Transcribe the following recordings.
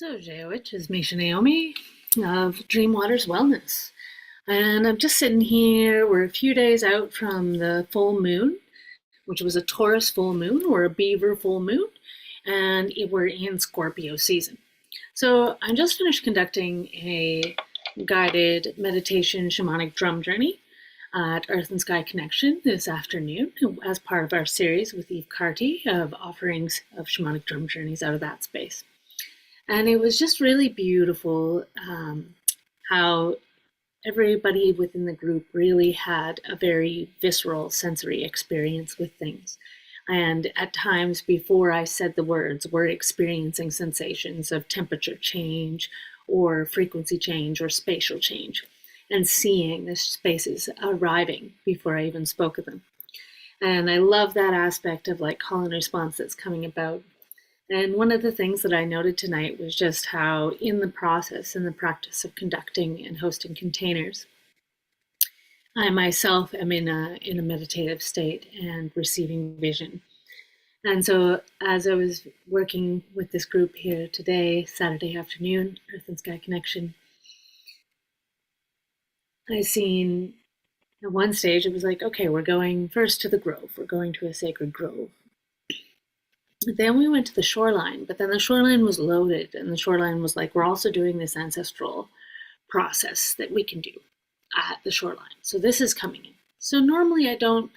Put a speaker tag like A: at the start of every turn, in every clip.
A: So, Jayowich is Misha Naomi of Dream Waters Wellness. And I'm just sitting here. We're a few days out from the full moon, which was a Taurus full moon or a Beaver full moon, and we're in Scorpio season. So, I just finished conducting a guided meditation shamanic drum journey at Earth and Sky Connection this afternoon as part of our series with Eve Carty of offerings of shamanic drum journeys out of that space. And it was just really beautiful how everybody within the group really had a very visceral sensory experience with things. And at times before I said the words, we're experiencing sensations of temperature change or frequency change or spatial change, and seeing the spaces arriving before I even spoke of them. And I love that aspect of like call and response that's coming about. And one of the things that I noted tonight was just how in the process, in the practice of conducting and hosting containers, I myself am in a meditative state and receiving vision. And so as I was working with this group here today, Saturday afternoon, Earth and Sky Connection, I seen at one stage, it was like, okay, we're going first to the grove. We're going to a sacred grove. Then we went to the shoreline, but then the shoreline was loaded, and the shoreline was like, we're also doing this ancestral process that we can do at the shoreline. So this is coming in. So normally I don't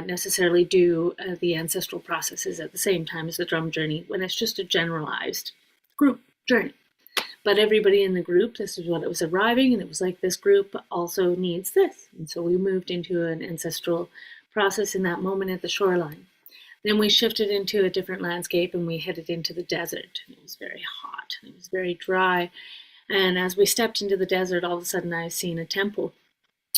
A: necessarily do the ancestral processes at the same time as the drum journey when it's just a generalized group journey. But everybody in the group, this is what it was arriving, and it was like this group also needs this. And so we moved into an ancestral process in that moment at the shoreline. Then we shifted into a different landscape and we headed into the desert. And it was very hot and it was very dry. And as we stepped into the desert, all of a sudden I seen a temple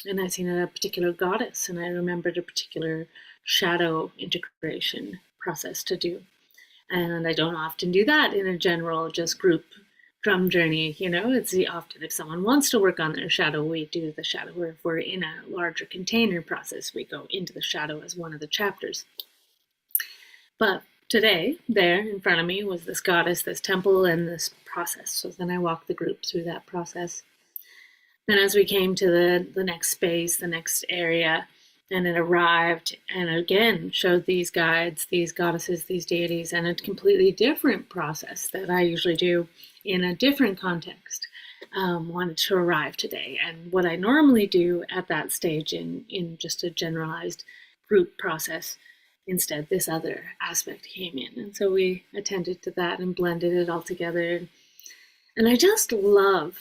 A: and I seen a particular goddess, and I remembered a particular shadow integration process to do. And I don't often do that in a general just group drum journey. It's often if someone wants to work on their shadow, we do the shadow, or if we're in a larger container process, we go into the shadow as one of the chapters. But today, there in front of me was this goddess, this temple, and this process. So then I walked the group through that process. Then as we came to the next space, the next area, and it arrived and again showed these guides, these goddesses, these deities, and a completely different process that I usually do in a different context, wanted to arrive today. And what I normally do at that stage in just a generalized group process, instead, this other aspect came in. And so we attended to that and blended it all together. And I just love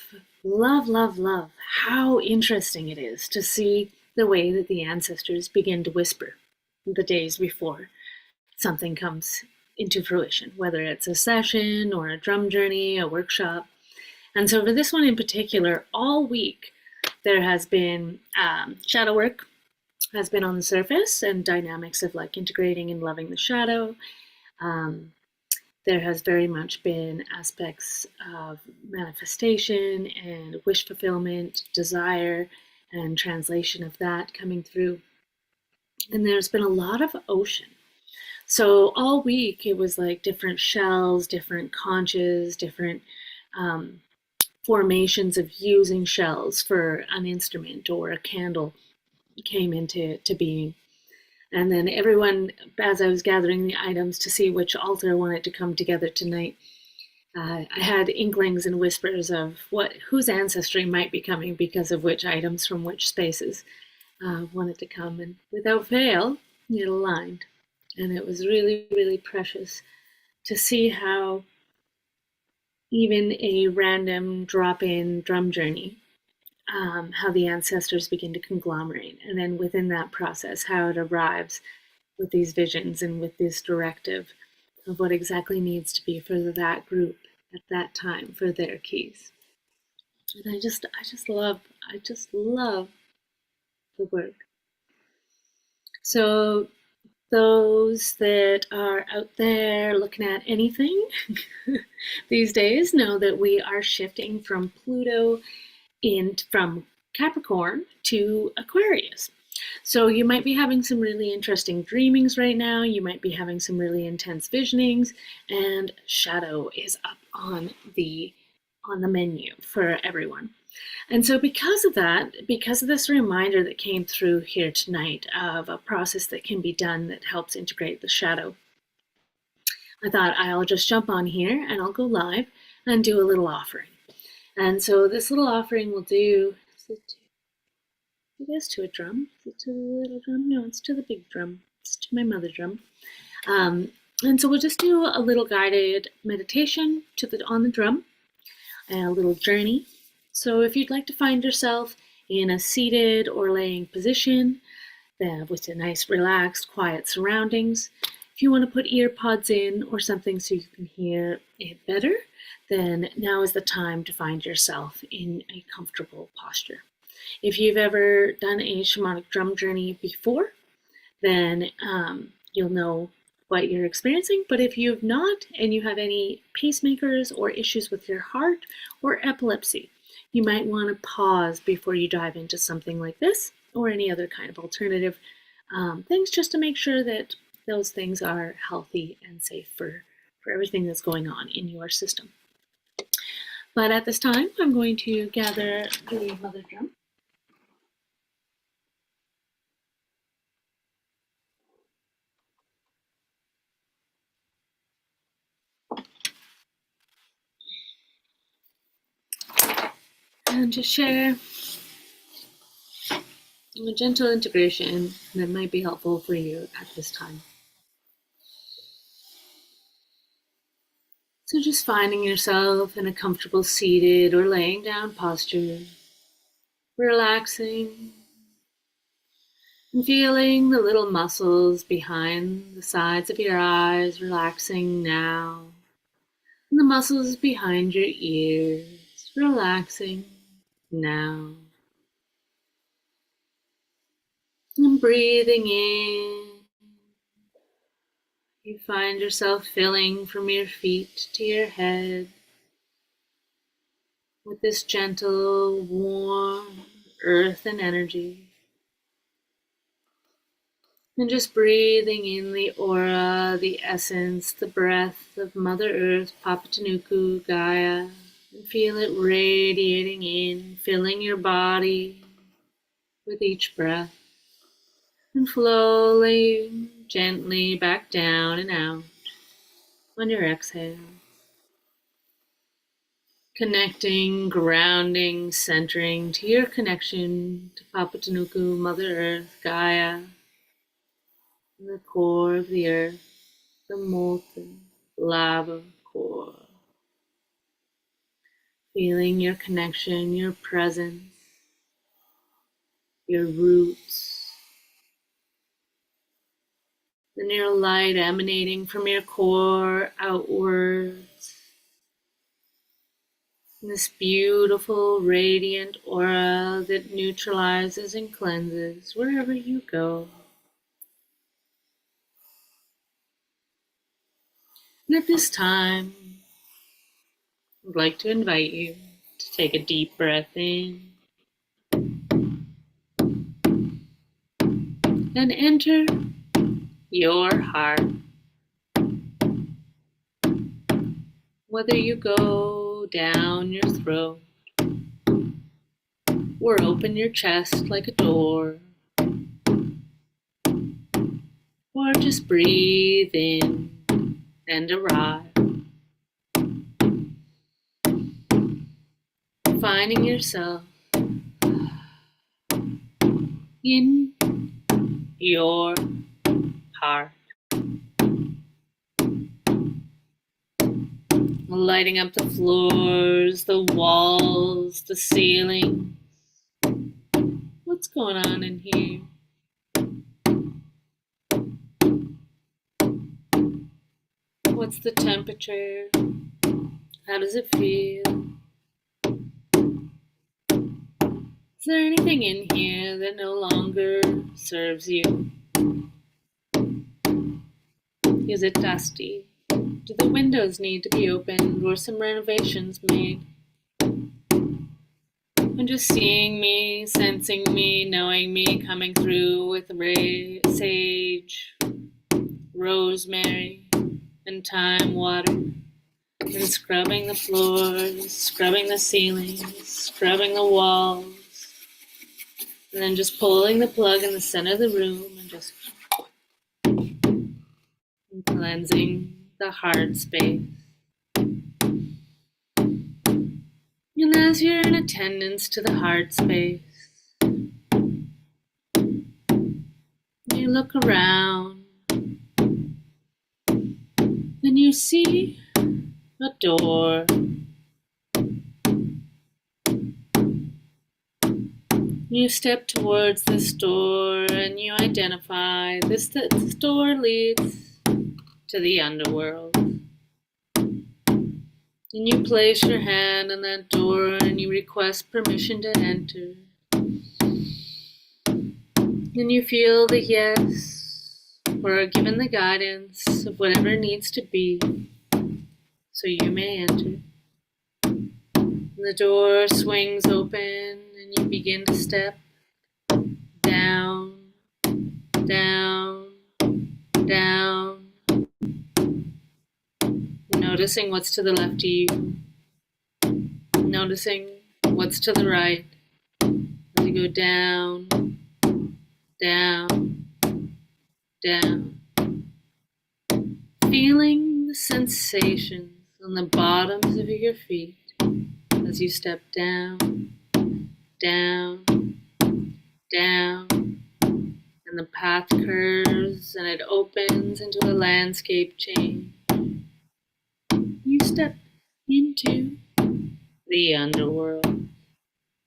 A: how interesting it is to see the way that the ancestors begin to whisper the days before something comes into fruition, whether it's a session or a drum journey, a workshop. And so for this one in particular, all week, there has been shadow work has been on the surface and dynamics of like integrating and loving the shadow. There has very much been aspects of manifestation and wish fulfillment, desire, and translation of that coming through. And there's been a lot of ocean. So all week it was like different shells, different conches, different formations of using shells for an instrument or a candle came into being. And then everyone, as I was gathering the items to see which altar wanted to come together tonight, I had inklings and whispers of whose ancestry might be coming because of which items from which spaces wanted to come. And without fail, it aligned. And it was really, really precious to see how even a random drop-in drum journey, how the ancestors begin to conglomerate. And then within that process, how it arrives with these visions and with this directive of what exactly needs to be for that group at that time for their keys. And I just love the work. So those that are out there looking at anything these days know that we are shifting from Pluto from Capricorn to Aquarius. So you might be having some really interesting dreamings right now. You might be having some really intense visionings, and shadow is up on the menu for everyone. And so because of that, because of this reminder that came through here tonight of a process that can be done that helps integrate the shadow, I thought I'll just jump on here and I'll go live and do a little offering. And so this little offering will do, it is to a drum. Is it to the little drum? No, it's to the big drum. It's to my mother drum. And so we'll just do a little guided meditation on the drum, a little journey. So if you'd like to find yourself in a seated or laying position with a nice, relaxed, quiet surroundings, if you want to put ear pods in or something so you can hear it better, then now is the time to find yourself in a comfortable posture. If you've ever done a shamanic drum journey before, then you'll know what you're experiencing. But if you've not, and you have any pacemakers or issues with your heart or epilepsy, you might want to pause before you dive into something like this or any other kind of alternative things, just to make sure that those things are healthy and safe for everything that's going on in your system. But at this time, I'm going to gather the mother drum. And to share a gentle integration that might be helpful for you at this time. So just finding yourself in a comfortable seated or laying down posture, relaxing and feeling the little muscles behind the sides of your eyes relaxing now, and the muscles behind your ears relaxing now. And breathing in, you find yourself filling from your feet to your head with this gentle, warm earth and energy. And just breathing in the aura, the essence, the breath of Mother Earth, Papatanuku, Gaia, and feel it radiating in, filling your body with each breath, and flowing gently back down and out on your exhale. Connecting, grounding, centering to your connection to Papatanuku, Mother Earth, Gaia, and the core of the earth, the molten lava core. Feeling your connection, your presence, your roots, and your light emanating from your core outwards. This beautiful, radiant aura that neutralizes and cleanses wherever you go. And at this time, I'd like to invite you to take a deep breath in and enter your heart. Whether you go down your throat or open your chest like a door, or just breathe in and arrive. Finding yourself in your heart. Lighting up the floors, the walls, the ceiling. What's going on in here? What's the temperature? How does it feel? Is there anything in here that no longer serves you? Is it dusty? Do the windows need to be opened or some renovations made? And just seeing me, sensing me, knowing me, coming through with sage, rosemary, and thyme water. And scrubbing the floors, scrubbing the ceilings, scrubbing the walls. And then just pulling the plug in the center of the room and just cleansing the heart space. And as you're in attendance to the heart space, you look around and you see a door. You step towards this door and you identify this door leads to the underworld. And you place your hand on that door and you request permission to enter. And you feel the yes, or are given the guidance of whatever needs to be, so you may enter. And the door swings open and you begin to step down, down, down, noticing what's to the left of you, noticing what's to the right as you go down, down, down, feeling the sensations on the bottoms of your feet as you step down, down, down, and the path curves and it opens into a landscape change. You step into the underworld,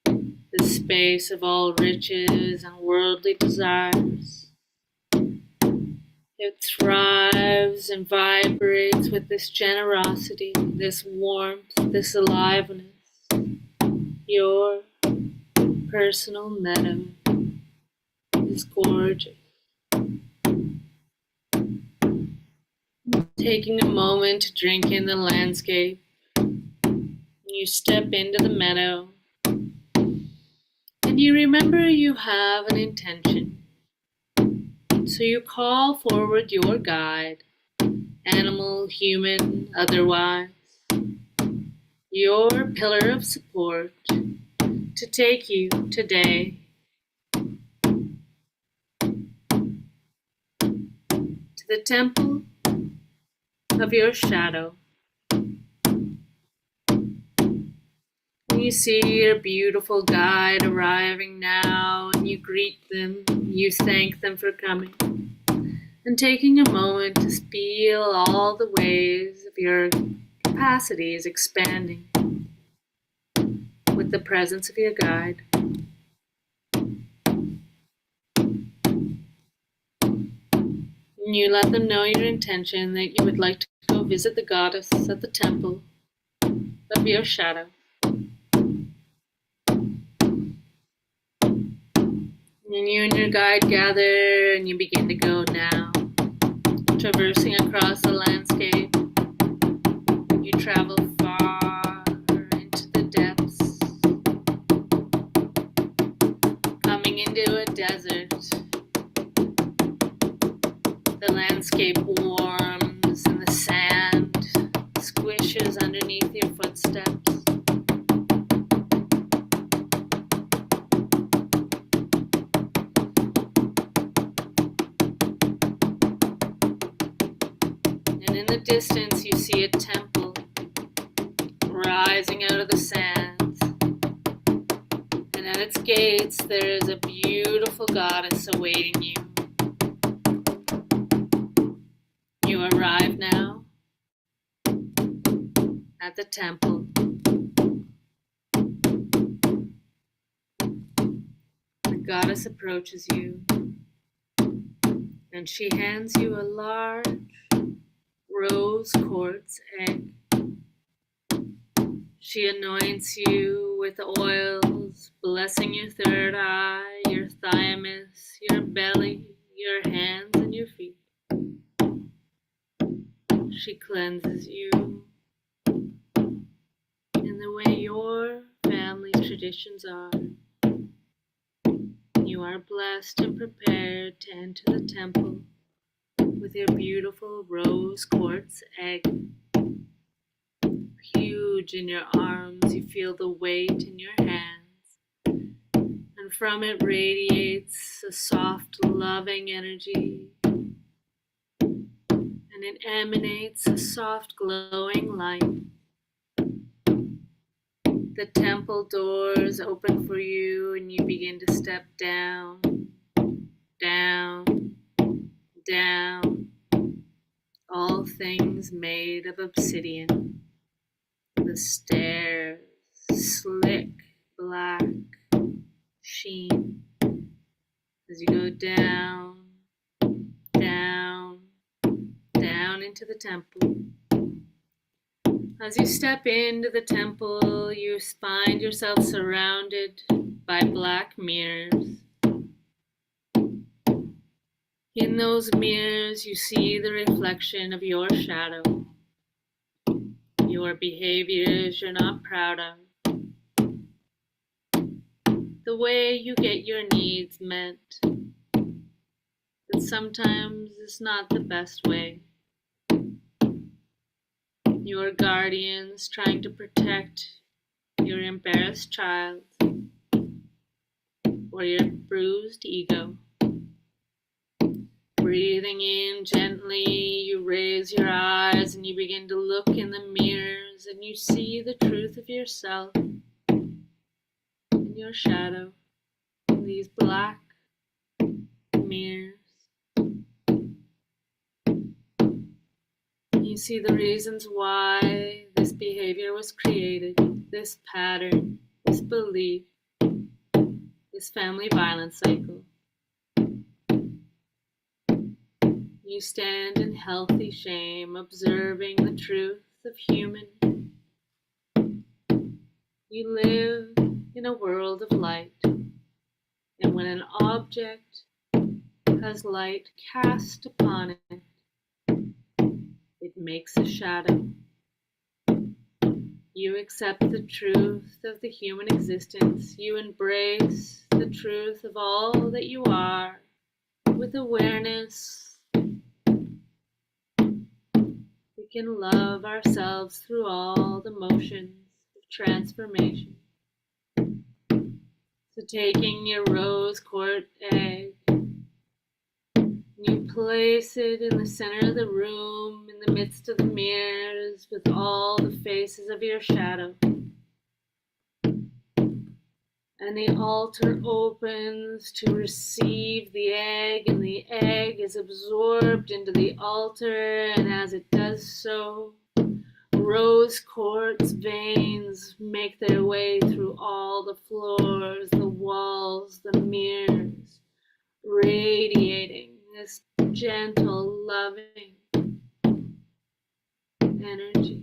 A: the space of all riches and worldly desires. It thrives and vibrates with this generosity, this warmth, this aliveness. Your personal meadow is gorgeous. Taking a moment to drink in the landscape, you step into the meadow and you remember you have an intention. So you call forward your guide, animal, human, otherwise, your pillar of support to take you today to the temple of your shadow. You see your beautiful guide arriving now, and you greet them, you thank them for coming, and taking a moment to feel all the ways of your capacities expanding with the presence of your guide. And you let them know your intention that you would like to go visit the goddess at the temple of your shadow. And you and your guide gather and you begin to go now, traversing across the landscape. You travel far into the depths, coming into a desert. The landscape warms and the sand squishes underneath your footsteps. And in the distance you see a temple rising out of the sands. And at its gates there is a beautiful goddess awaiting you. You arrive now at the temple. The goddess approaches you, and she hands you a large rose quartz egg. She anoints you with oils, blessing your third eye, your thymus, your belly, your hands, and your feet. She cleanses you in the way your family family's traditions are. You are blessed and prepared to enter the temple with your beautiful rose quartz egg. Huge in your arms, you feel the weight in your hands, and from it radiates a soft, loving energy, and it emanates a soft, glowing light. The temple doors open for you, and you begin to step down, down, down, all things made of obsidian. The stairs, slick, black, sheen, as you go down, down, down into the temple. As you step into the temple, you find yourself surrounded by black mirrors. In those mirrors, you see the reflection of your shadow, your behaviors you're not proud of, the way you get your needs met, that sometimes is not the best way. Your guardians trying to protect your embarrassed child or your bruised ego. Breathing in gently, you raise your eyes and you begin to look in the mirrors, and you see the truth of yourself and your shadow in these black mirrors. You see the reasons why this behavior was created, this pattern, this belief, this family violence cycle. You stand in healthy shame, observing the truth of human. You live in a world of light, and when an object has light cast upon it, it makes a shadow. You accept the truth of the human existence. You embrace the truth of all that you are with awareness. We can love ourselves through all the motions of transformation. So taking your rose quartz egg, you place it in the center of the room, in the midst of the mirrors, with all the faces of your shadow. And the altar opens to receive the egg, and the egg is absorbed into the altar, and as it does so, rose quartz veins make their way through all the floors, the walls, the mirrors, radiating this gentle, loving energy.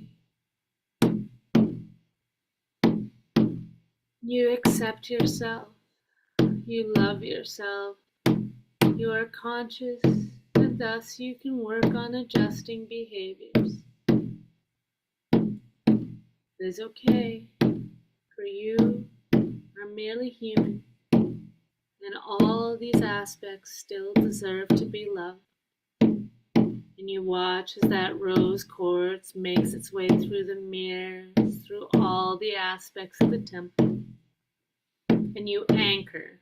A: You accept yourself. You love yourself. You are conscious, and thus you can work on adjusting behaviors. It is okay, for you are merely human, and all these aspects still deserve to be loved. And you watch as that rose quartz makes its way through the mirrors, through all the aspects of the temple, and you anchor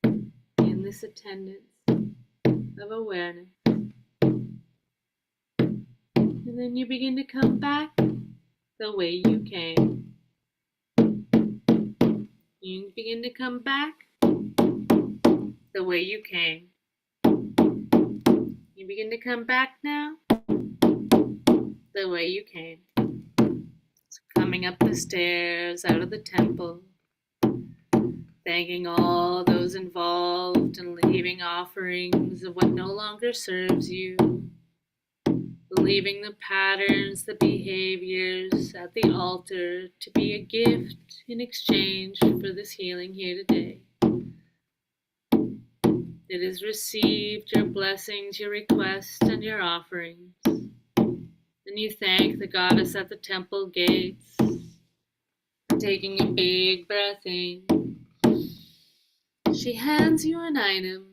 A: in this attendance of awareness. And then you begin to come back the way you came. You begin to come back the way you came. You begin to come back now the way you came. So coming up the stairs, out of the temple, thanking all those involved and leaving offerings of what no longer serves you, leaving the patterns, the behaviors at the altar to be a gift in exchange for this healing here today. It has received your blessings, your requests, and your offerings. And you thank the goddess at the temple gates taking a big breath in. She hands you an item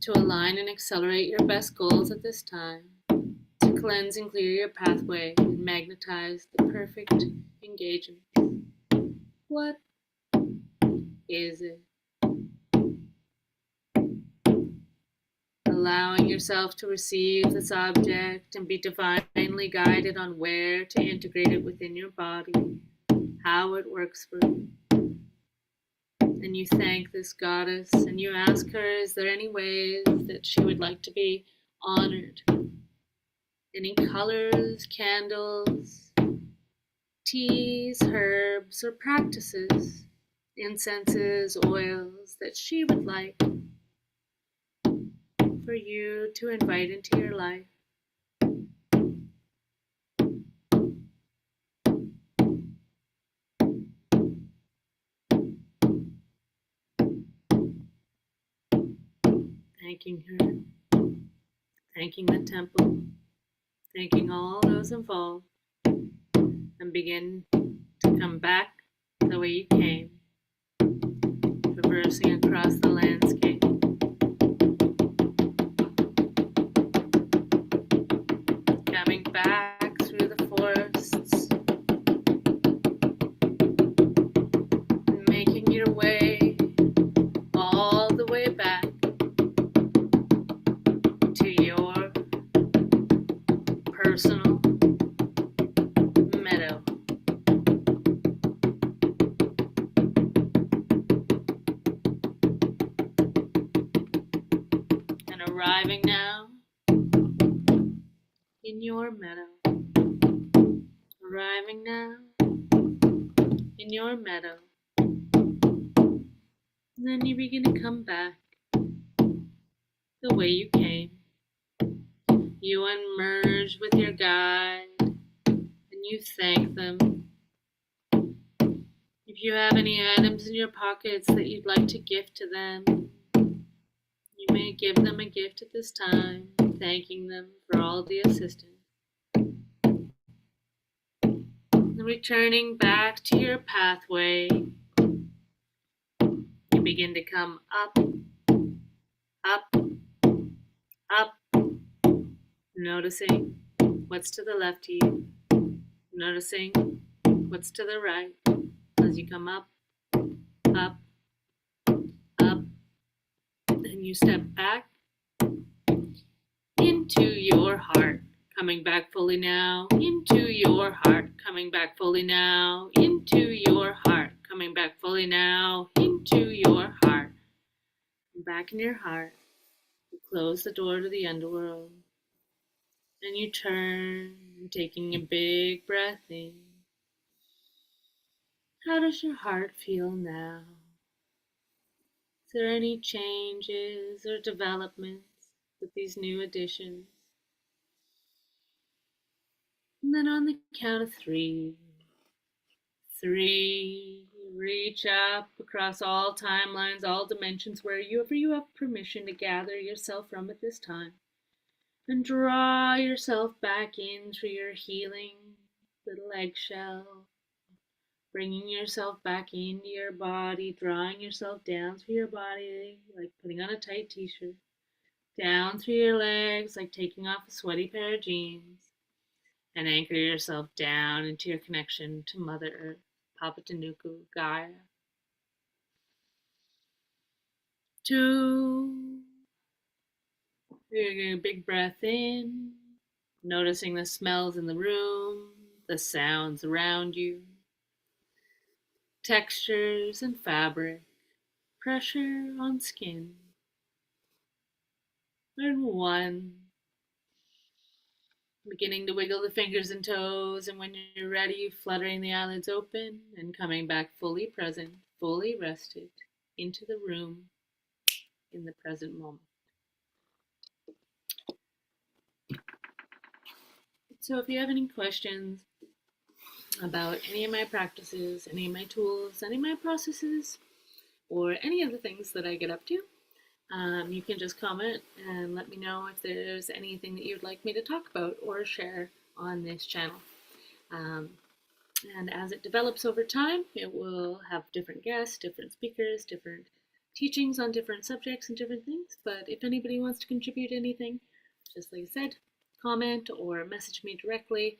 A: to align and accelerate your best goals at this time, to cleanse and clear your pathway and magnetize the perfect engagement. What is it? Allowing yourself to receive this object and be divinely guided on where to integrate it within your body, how it works for you. And you thank this goddess and you ask her, is there any ways that she would like to be honored? Any colors, candles, teas, herbs, or practices, incenses, oils that she would like for you to invite into your life. Thanking her, thanking the temple, thanking all those involved, and begin to come back the way you came, traversing across the landscape, coming back through the forests, and making your way all the way back to your personal meadow. And arriving now in your meadow. Arriving now in your meadow. And then you begin to come back the way you came. You unmerge with your guide and you thank them. If you have any items in your pockets that you'd like to gift to them, you may give them a gift at this time, thanking them for all the assistance. And returning back to your pathway, you begin to come up, up, up, noticing what's to the left of you, noticing what's to the right as you come up, up, up, and you step back into your heart, coming back fully now, into your heart, coming back fully now, into your heart, coming back fully now, into your heart. And back in your heart, you close the door to the underworld, and you turn, taking a big breath in. How does your heart feel now? Is there any changes or developments with these new additions? And then on the count of three, reach up across all timelines, all dimensions, wherever you have permission to gather yourself from at this time. And draw yourself back in through your healing little eggshell, bringing yourself back into your body, drawing yourself down through your body like putting on a tight t-shirt, down through your legs like taking off a sweaty pair of jeans, and anchor yourself down into your connection to Mother Earth, Papa Tanuku, Gaia. 2, you're getting a big breath in, noticing the smells in the room, the sounds around you, textures and fabric, pressure on skin. And 1, beginning to wiggle the fingers and toes, and when you're ready, fluttering the eyelids open and coming back fully present, fully rested into the room in the present moment. So if you have any questions about any of my practices, any of my tools, any of my processes, or any of the things that I get up to, you can just comment and let me know if there's anything that you'd like me to talk about or share on this channel. And as it develops over time, it will have different guests, different speakers, different teachings on different subjects and different things. But if anybody wants to contribute anything, just like I said, comment or message me directly.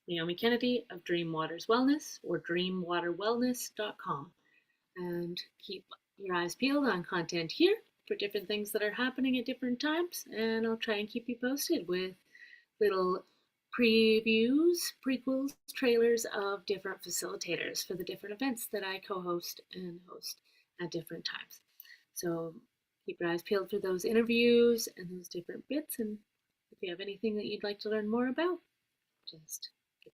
A: Naomi Kennedy of Dream Waters Wellness or dreamwaterwellness.com. And keep your eyes peeled on content here for different things that are happening at different times. And I'll try and keep you posted with little previews, prequels, trailers of different facilitators for the different events that I co-host and host at different times. So keep your eyes peeled for those interviews and those different bits. And if you have anything that you'd like to learn more about, just